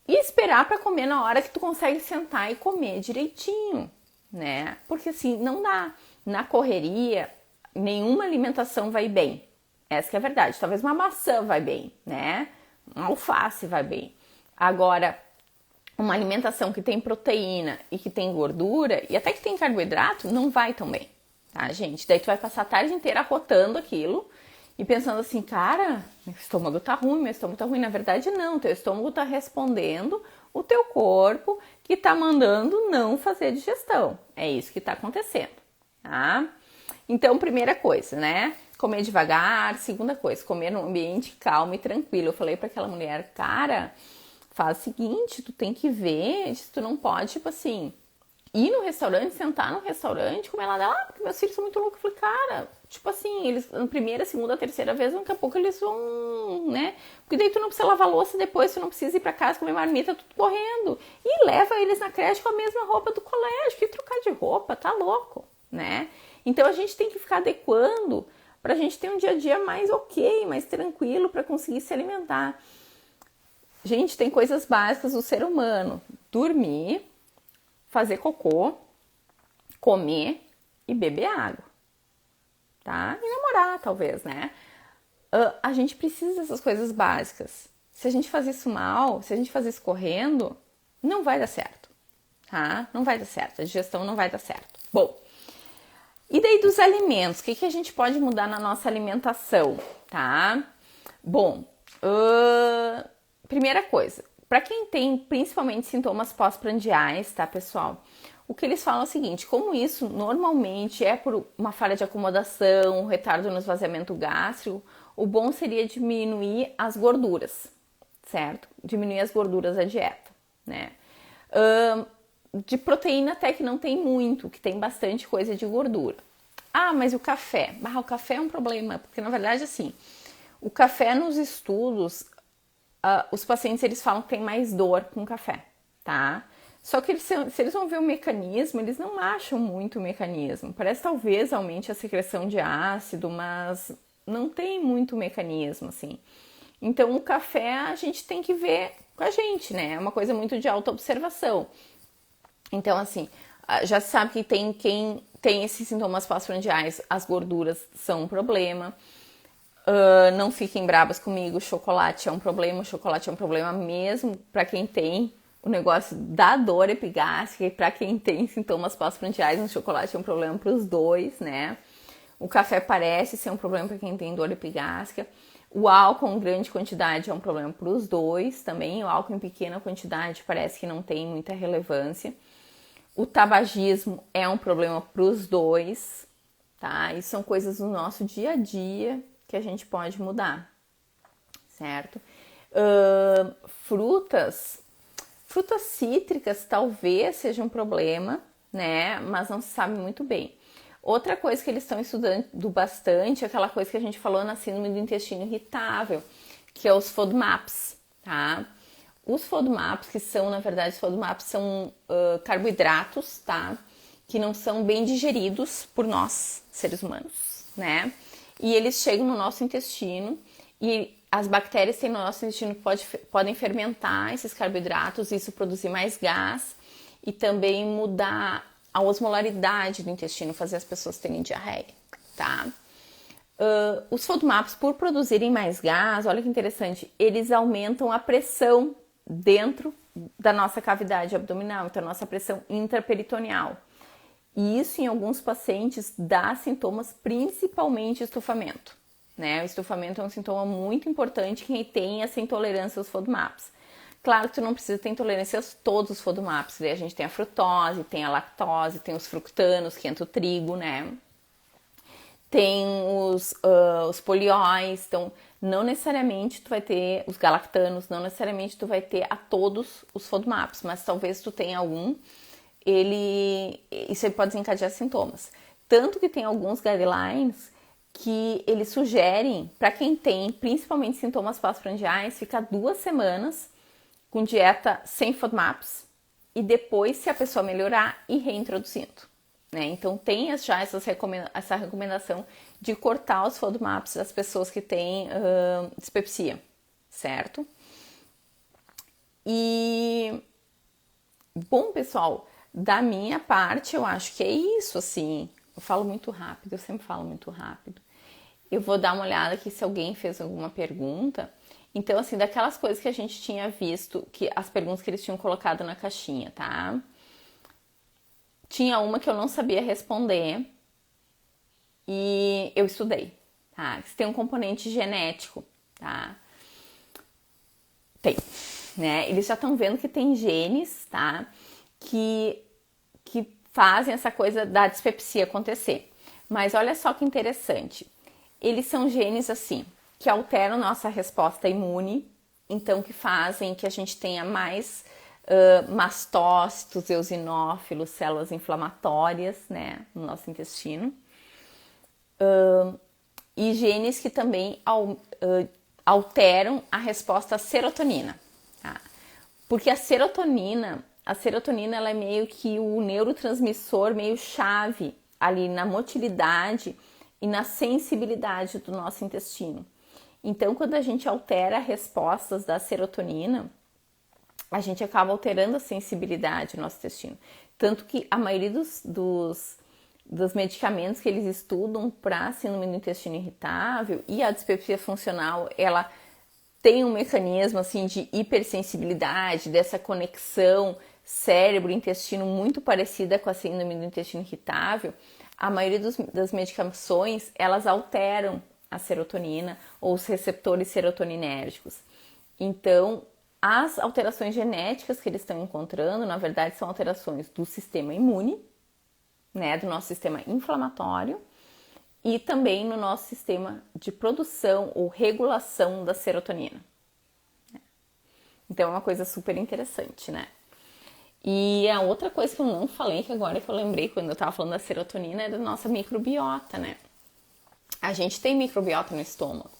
E esperar para comer na hora que tu consegue sentar e comer direitinho, né? Porque assim, não dá. Na correria, nenhuma alimentação vai bem, Essa que é a verdade. Talvez uma maçã vai bem, né? Um alface vai bem. Agora, uma alimentação que tem proteína e que tem gordura e até que tem carboidrato, não vai tão bem, tá, gente? Daí tu vai passar a tarde inteira arrotando aquilo e pensando assim, cara, meu estômago tá ruim, meu estômago tá ruim. Na verdade, não, teu estômago tá respondendo o teu corpo que tá mandando não fazer digestão. É isso que tá acontecendo, tá? Então, primeira coisa, né? Comer devagar. Segunda coisa, comer num ambiente calmo e tranquilo. Eu falei para aquela mulher, cara, faz o seguinte, tu tem que ver, tu não pode, tipo assim, ir no restaurante, sentar no restaurante, comer lá dela, porque meus filhos são muito loucos. Eu falei, cara, tipo assim, eles na primeira, segunda, terceira vez, daqui a pouco eles vão, né? Porque daí tu não precisa lavar louça depois, tu não precisa ir pra casa comer marmita, tudo correndo. E leva eles na creche com a mesma roupa do colégio, que trocar de roupa, tá louco, né? Então a gente tem que ficar adequando pra gente ter um dia a dia mais ok, mais tranquilo pra conseguir se alimentar. Gente, tem coisas básicas do ser humano: dormir, fazer cocô, comer e beber água, tá? E namorar, talvez, né? A gente precisa dessas coisas básicas. Se a gente fazer isso mal, se a gente fazer isso correndo, não vai dar certo, tá? Não vai dar certo, a digestão não vai dar certo. Bom, e daí dos alimentos, o que a gente pode mudar na nossa alimentação, tá? Bom, primeira coisa, para quem tem principalmente sintomas pós-prandiais, tá, pessoal? O que eles falam é o seguinte: como isso normalmente é por uma falha de acomodação, um retardo no esvaziamento gástrico, o bom seria diminuir as gorduras, certo? Diminuir as gorduras da dieta, né? De proteína até que não tem muito, que tem bastante coisa de gordura. Ah, mas o café? O café é um problema, porque na verdade, assim, o café nos estudos, os pacientes eles falam que tem mais dor com café, tá? Só que se eles vão ver o mecanismo, eles não acham muito o mecanismo. Parece talvez aumente a secreção de ácido, mas não tem muito mecanismo, assim. Então o café a gente tem que ver com a gente, né? É uma coisa muito de autoobservação. Então, assim, já se sabe que tem quem tem esses sintomas pós-prandiais, as gorduras são um problema. Não fiquem bravas comigo, chocolate é um problema. O chocolate é um problema mesmo para quem tem o negócio da dor epigástrica e para quem tem sintomas pós-prandiais. O chocolate é um problema para os dois, né? O café parece ser um problema para quem tem dor epigástrica. O álcool em grande quantidade é um problema para os dois também. O álcool em pequena quantidade parece que não tem muita relevância. O tabagismo é um problema para os dois, tá? Isso são coisas do nosso dia a dia que a gente pode mudar, certo? Frutas cítricas talvez seja um problema, né? Mas não se sabe muito bem. Outra coisa que eles estão estudando bastante é aquela coisa que a gente falou na síndrome do intestino irritável, que é os FODMAPs, tá? Os FODMAPs, que são, na verdade, os FODMAPs são carboidratos, tá? Que não são bem digeridos por nós, seres humanos, né? E eles chegam no nosso intestino e as bactérias que tem no nosso intestino podem fermentar esses carboidratos, isso produzir mais gás e também mudar a osmolaridade do intestino, fazer as pessoas terem diarreia, tá? Os FODMAPs, por produzirem mais gás, olha que interessante, eles aumentam a pressão dentro da nossa cavidade abdominal, então a nossa pressão intraperitoneal. E isso em alguns pacientes dá sintomas, principalmente estufamento, né? O estufamento é um sintoma muito importante quem tem essa intolerância aos FODMAPs. Claro que tu não precisa ter intolerância a todos os FODMAPs, daí a gente tem a frutose, tem a lactose, tem os fructanos, que entra o trigo, né? Tem os polióis, então não necessariamente tu vai ter os galactanos, não necessariamente tu vai ter a todos os FODMAPs, mas talvez tu tenha algum, isso pode desencadear sintomas. Tanto que tem alguns guidelines que eles sugerem para quem tem principalmente sintomas pós-prandiais ficar 2 semanas com dieta sem FODMAPs e depois, se a pessoa melhorar, ir reintroduzindo. Né? Então tem já essa recomendação de cortar os FODMAPs das pessoas que têm dispepsia, certo? E, bom, pessoal, da minha parte eu acho que é isso, assim. Eu falo muito rápido, eu sempre falo muito rápido. Eu vou dar uma olhada aqui se alguém fez alguma pergunta. Então, assim, daquelas coisas que a gente tinha visto, que as perguntas que eles tinham colocado na caixinha, tá? Tinha uma que eu não sabia responder e eu estudei, tá? Se tem um componente genético, tá? Tem, né? Eles já estão vendo que tem genes, tá? Que fazem essa coisa da dispepsia acontecer. Mas olha só que interessante. Eles são genes, assim, que alteram nossa resposta imune, então que fazem que a gente tenha mais mastócitos, eosinófilos, células inflamatórias, né, no nosso intestino. E genes que também alteram a resposta à serotonina. Tá? Porque a serotonina ela é meio que o neurotransmissor meio chave ali na motilidade e na sensibilidade do nosso intestino. Então, quando a gente altera respostas da serotonina, a gente acaba alterando a sensibilidade do nosso intestino. Tanto que a maioria dos medicamentos que eles estudam para síndrome do intestino irritável e a dispepsia funcional, ela tem um mecanismo assim de hipersensibilidade, dessa conexão cérebro-intestino muito parecida com a síndrome do intestino irritável. A maioria das medicações, elas alteram a serotonina ou os receptores serotoninérgicos. Então, as alterações genéticas que eles estão encontrando, na verdade, são alterações do sistema imune, né, do nosso sistema inflamatório e também no nosso sistema de produção ou regulação da serotonina. Então, é uma coisa super interessante, né? E a outra coisa que eu não falei, que agora que eu lembrei quando eu tava falando da serotonina, é da nossa microbiota, né? A gente tem microbiota no estômago,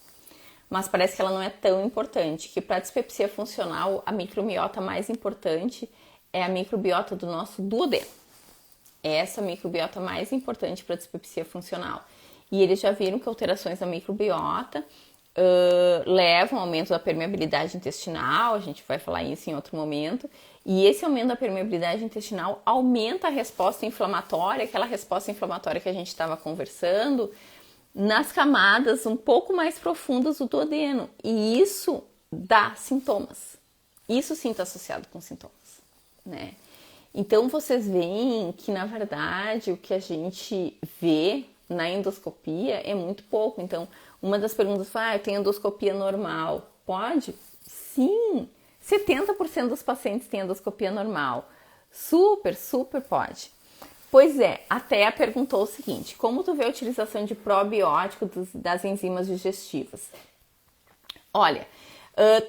mas parece que ela não é tão importante, que para a dispepsia funcional, a microbiota mais importante é a microbiota do nosso duodeno. É essa microbiota mais importante para a dispepsia funcional. E eles já viram que alterações da microbiota levam ao aumento da permeabilidade intestinal, a gente vai falar isso em outro momento, e esse aumento da permeabilidade intestinal aumenta a resposta inflamatória, aquela resposta inflamatória que a gente estava conversando, nas camadas um pouco mais profundas do duodeno, e isso dá sintomas. Isso sim está associado com sintomas, né? Então vocês veem que na verdade o que a gente vê na endoscopia é muito pouco. Então uma das perguntas foi, eu tenho endoscopia normal. Pode? Sim! 70% dos pacientes têm endoscopia normal. Super, super pode. Pois é, a Thea perguntou o seguinte, como tu vê a utilização de probiótico das enzimas digestivas? Olha,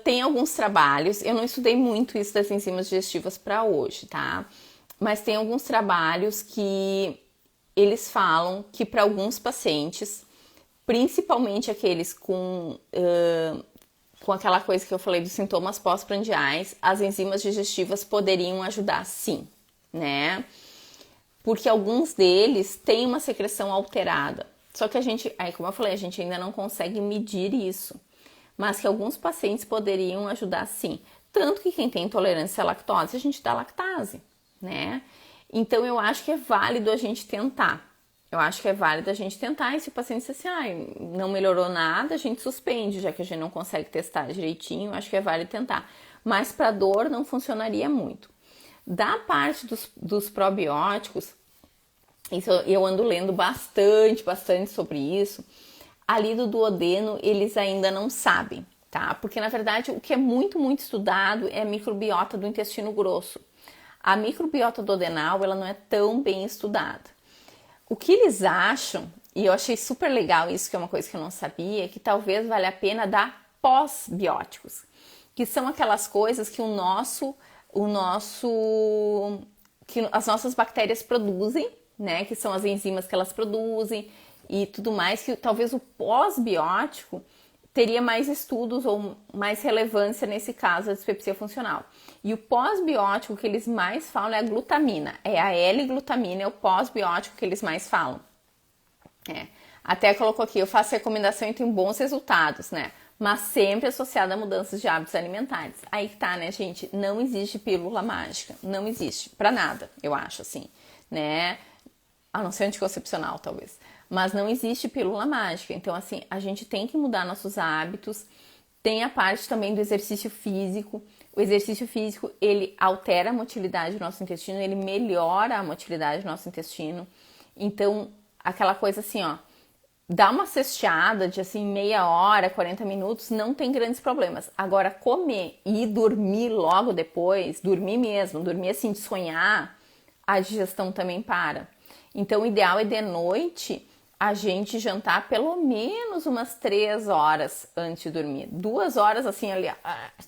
tem alguns trabalhos, eu não estudei muito isso das enzimas digestivas para hoje, tá? Mas tem alguns trabalhos que eles falam que para alguns pacientes, principalmente aqueles com aquela coisa que eu falei dos sintomas pós-prandiais, as enzimas digestivas poderiam ajudar sim, né? Porque alguns deles têm uma secreção alterada. Só que a gente, aí como eu falei, a gente ainda não consegue medir isso. Mas que alguns pacientes poderiam ajudar sim. Tanto que quem tem intolerância à lactose, a gente dá lactase, né? Então eu acho que é válido a gente tentar. Eu acho que é válido a gente tentar, e se o paciente disser assim, não melhorou nada, a gente suspende, já que a gente não consegue testar direitinho, eu acho que é válido tentar. Mas para dor não funcionaria muito. Da parte dos probióticos, isso eu ando lendo bastante sobre isso. Ali do duodeno, eles ainda não sabem, tá? Porque, na verdade, o que é muito, muito estudado é a microbiota do intestino grosso. A microbiota duodenal, ela não é tão bem estudada. O que eles acham, e eu achei super legal isso, que é uma coisa que eu não sabia, que talvez valha a pena dar pós-bióticos, que são aquelas coisas que que as nossas bactérias produzem, né? Que são as enzimas que elas produzem e tudo mais, que talvez o pós-biótico teria mais estudos ou mais relevância nesse caso da dispepsia funcional. E o pós-biótico que eles mais falam é a glutamina. É a L-glutamina, é o pós-biótico que eles mais falam. Até colocou aqui, eu faço recomendação e tenho bons resultados, né? Mas sempre associada a mudanças de hábitos alimentares. Aí que tá, né, gente? Não existe pílula mágica. Não existe. Pra nada, eu acho, assim, né? A não ser anticoncepcional, talvez. mas não existe pílula mágica. Então, assim, a gente tem que mudar nossos hábitos. Tem a parte também do exercício físico. O exercício físico, ele altera a motilidade do nosso intestino, ele melhora a motilidade do nosso intestino. Então, aquela coisa assim, ó, dá uma cesteada de assim meia hora, 40 minutos, não tem grandes problemas. Agora, comer e dormir logo depois, dormir mesmo, dormir assim de sonhar, a digestão também para. Então, o ideal é de noite a gente jantar pelo menos umas 3 horas antes de dormir. 2 horas assim ali,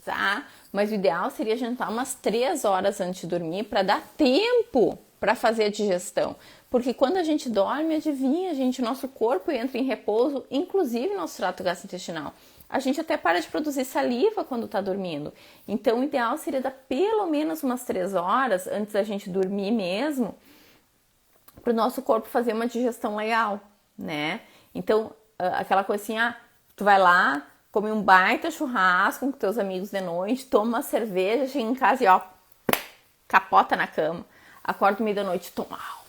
tá? Mas o ideal seria jantar umas 3 horas antes de dormir para dar tempo para fazer a digestão. Porque quando a gente dorme, adivinha, gente, nosso corpo entra em repouso, inclusive nosso trato gastrointestinal. A gente até para de produzir saliva quando tá dormindo. Então, o ideal seria dar pelo menos umas 3 horas antes da gente dormir mesmo, para o nosso corpo fazer uma digestão legal, né? Então, aquela coisa assim, tu vai lá, come um baita churrasco com teus amigos de noite, toma uma cerveja, chega em casa e ó, capota na cama. Acorda no meio da noite, toma mal.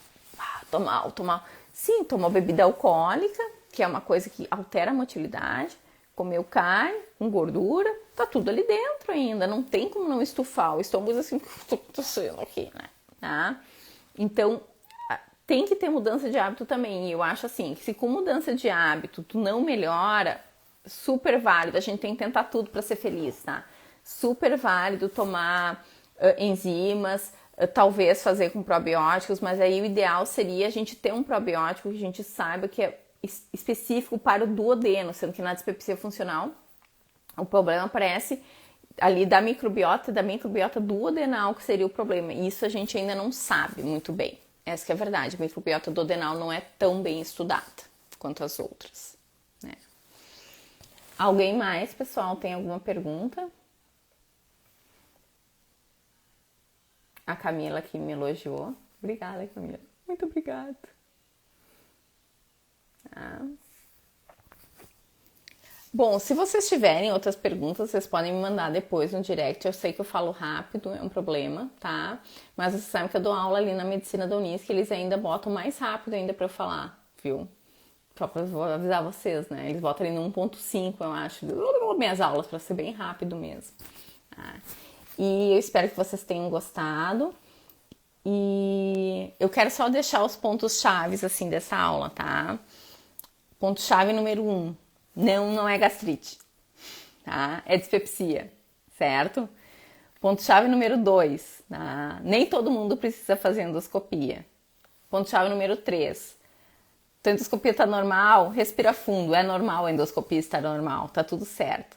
Sim, tomou bebida alcoólica, que é uma coisa que altera a motilidade, comeu carne com gordura, tá tudo ali dentro ainda, não tem como não estufar. O estômago assim, o que tá acontecendo aqui, né? Tá? Então, tem que ter mudança de hábito também. E eu acho assim, que se com mudança de hábito tu não melhora, super válido. A gente tem que tentar tudo para ser feliz, tá? Super válido tomar enzimas, talvez fazer com probióticos, mas aí o ideal seria a gente ter um probiótico que a gente saiba que é específico para o duodeno, sendo que na dispepsia funcional o problema aparece ali da microbiota duodenal, que seria o problema. E isso a gente ainda não sabe muito bem. Essa que é a verdade, a microbiota duodenal não é tão bem estudada quanto as outras, né? Alguém mais, pessoal, tem alguma pergunta? A Camila aqui me elogiou. Obrigada, Camila. Muito obrigada. Bom, se vocês tiverem outras perguntas, vocês podem me mandar depois no direct. Eu sei que eu falo rápido, é um problema, tá? Mas vocês sabem que eu dou aula ali na medicina da Unis, que eles ainda botam mais rápido ainda pra eu falar, viu? Só pra vou avisar vocês, né? Eles botam ali no 1.5, eu acho, minhas aulas, pra ser bem rápido mesmo. Tá? E eu espero que vocês tenham gostado. E eu quero só deixar os pontos chaves assim dessa aula, tá? Ponto chave número 1. Não é gastrite, tá? É dispepsia, certo? Ponto chave número 2, tá? Nem todo mundo precisa fazer endoscopia. Ponto chave número 3. Tua endoscopia tá normal? Respira fundo, é normal a endoscopia estar normal, tá tudo certo.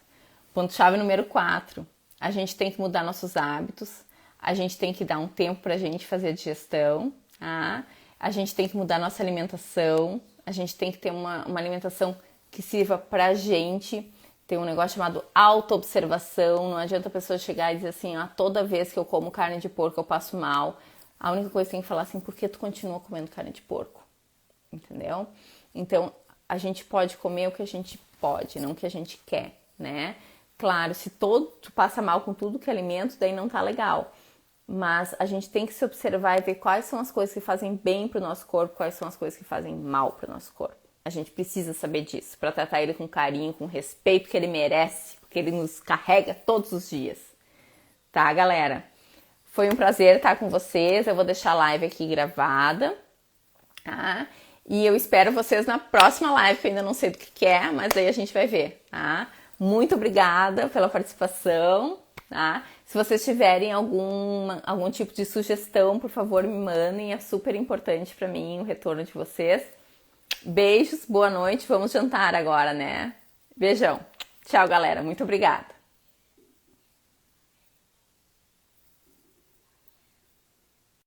Ponto chave número 4. A gente tem que mudar nossos hábitos, a gente tem que dar um tempo pra gente fazer a digestão, tá? A gente tem que mudar nossa alimentação, a gente tem que ter uma alimentação que sirva pra gente. Tem um negócio chamado autoobservação. Não adianta a pessoa chegar e dizer assim, toda vez que eu como carne de porco eu passo mal. A única coisa que tem que falar assim, por que tu continua comendo carne de porco? Entendeu? Então, a gente pode comer o que a gente pode, não o que a gente quer, né? Claro, se tu passa mal com tudo que é alimento, daí não tá legal. Mas a gente tem que se observar e ver quais são as coisas que fazem bem pro nosso corpo, quais são as coisas que fazem mal pro nosso corpo. A gente precisa saber disso, para tratar ele com carinho, com respeito que ele merece, porque ele nos carrega todos os dias. Tá, galera? Foi um prazer estar com vocês. Eu vou deixar a live aqui gravada, tá? E eu espero vocês na próxima live, que eu ainda não sei do que é, mas aí a gente vai ver, tá? Muito obrigada pela participação, tá? Se vocês tiverem algum tipo de sugestão, por favor, me mandem. É super importante para mim o retorno de vocês. Beijos, boa noite. Vamos jantar agora, né? Beijão. Tchau, galera. Muito obrigada.